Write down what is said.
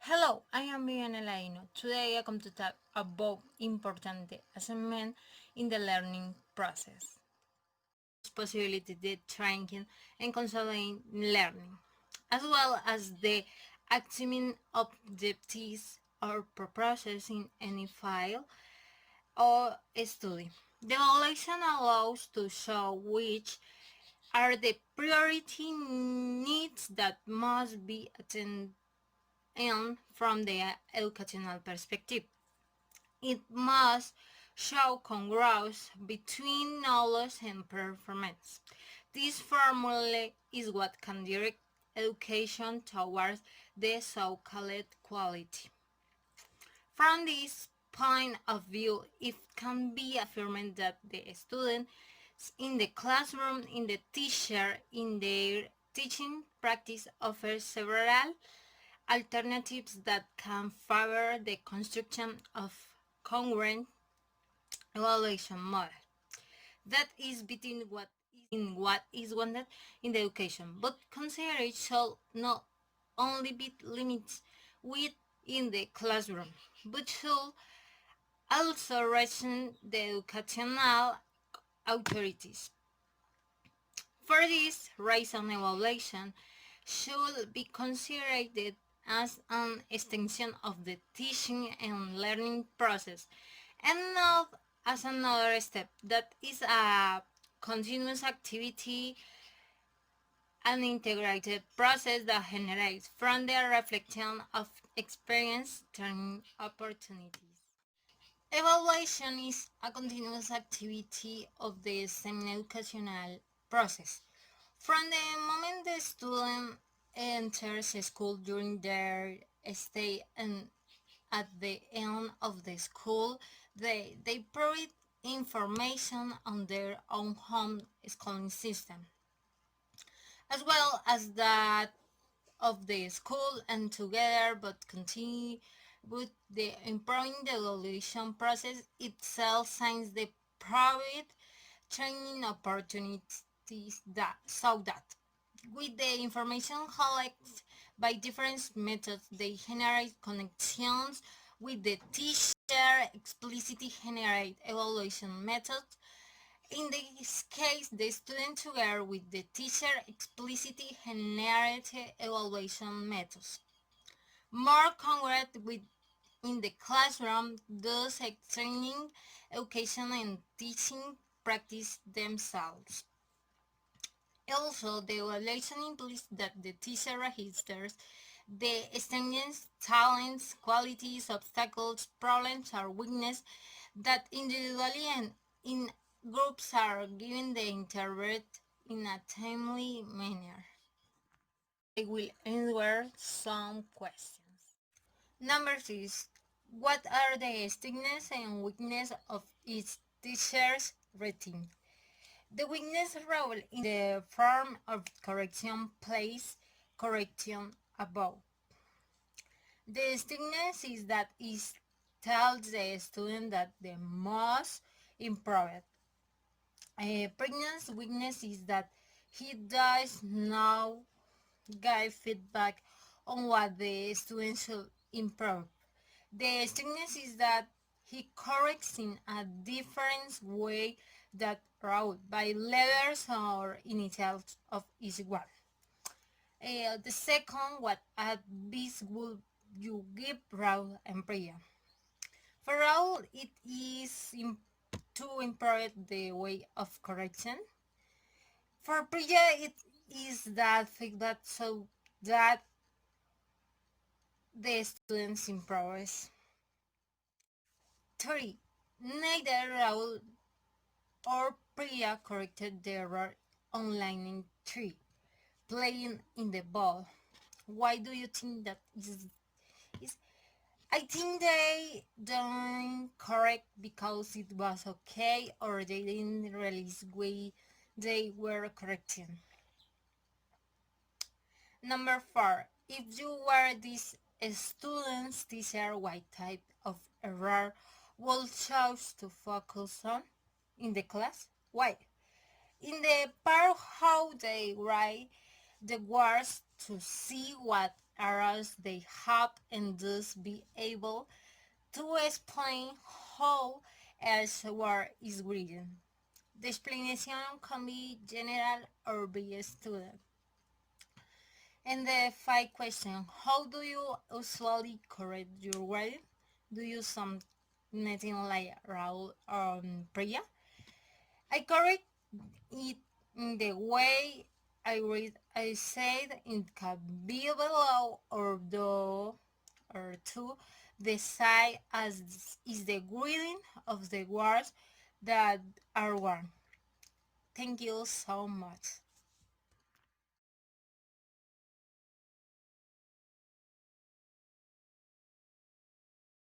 Hello, I am Vivi-ana. Today I come to talk about important assignment in the learning process. Possibility the tracking and consolidating learning, as well as the achievement objectives or processing any file or study. The evaluation allows to show which are the priority needs that must be attended and from the educational perspective. It must show congruence between knowledge and performance. This formula is what can direct education towards the so-called quality. From this point of view, it can be affirmed that the students in the classroom, in the teacher, in their teaching practice offer several alternatives that can favor the construction of congruent evaluation model that is between what is wanted in the education, but consider it shall not only be limited within the classroom, but should also reach the educational authorities. For this reason, evaluation should be considered as an extension of the teaching and learning process and not as another step that is a continuous activity, an integrated process that generates from the reflection of experience turning opportunities. Evaluation is a continuous activity of the semi-educational process. From the moment the student enters school during their stay and at the end of the school, they provide information on their own home schooling system, as well as that of the school and together but continue with the improving the evaluation process itself since the private training opportunities that so that with the information collected by different methods they generate connections with the teacher explicitly generate evaluation methods. In this case, the student together with the teacher explicitly generate evaluation methods. More congruent with in the classroom, thus training, education and teaching practice themselves. Also, the evaluation implies that the teacher registers the students' talents, qualities, obstacles, problems, or weaknesses that individually and in groups are given the interpret in a timely manner. I will answer some questions. Number 6. What are the strengths and weaknesses of each teacher's routine? The weakness role in the form of correction plays correction above. The strictness is that it tells the student that they must improve. A pregnant's weakness is that he does not give feedback on what the student should improve. The strictness is that he corrects in a different way that route by letters or initials of each one. The second, what advice would you give Raul and Priya? For Raul, it is to improve the way of correction. For Priya, it is that feedback so that the students improve. 3. Neither Raul or Priya corrected the error on line 3, playing in the ball. Why do you think that is I think they don't correct because it was okay or they didn't realize they were correcting. Number 4. If you were this student's teacher, what type of error would choose to focus on in the class? Why? In the part how they write the words to see what areas they have and thus be able to explain how each word is written. The explanation can be general or be student. And the five question, how do you usually correct your writing? Do you something like Raul or Priya? I correct it in the way I read. I said it can be below or do or to the side as is the grading of the words that are wrong. Thank you so much.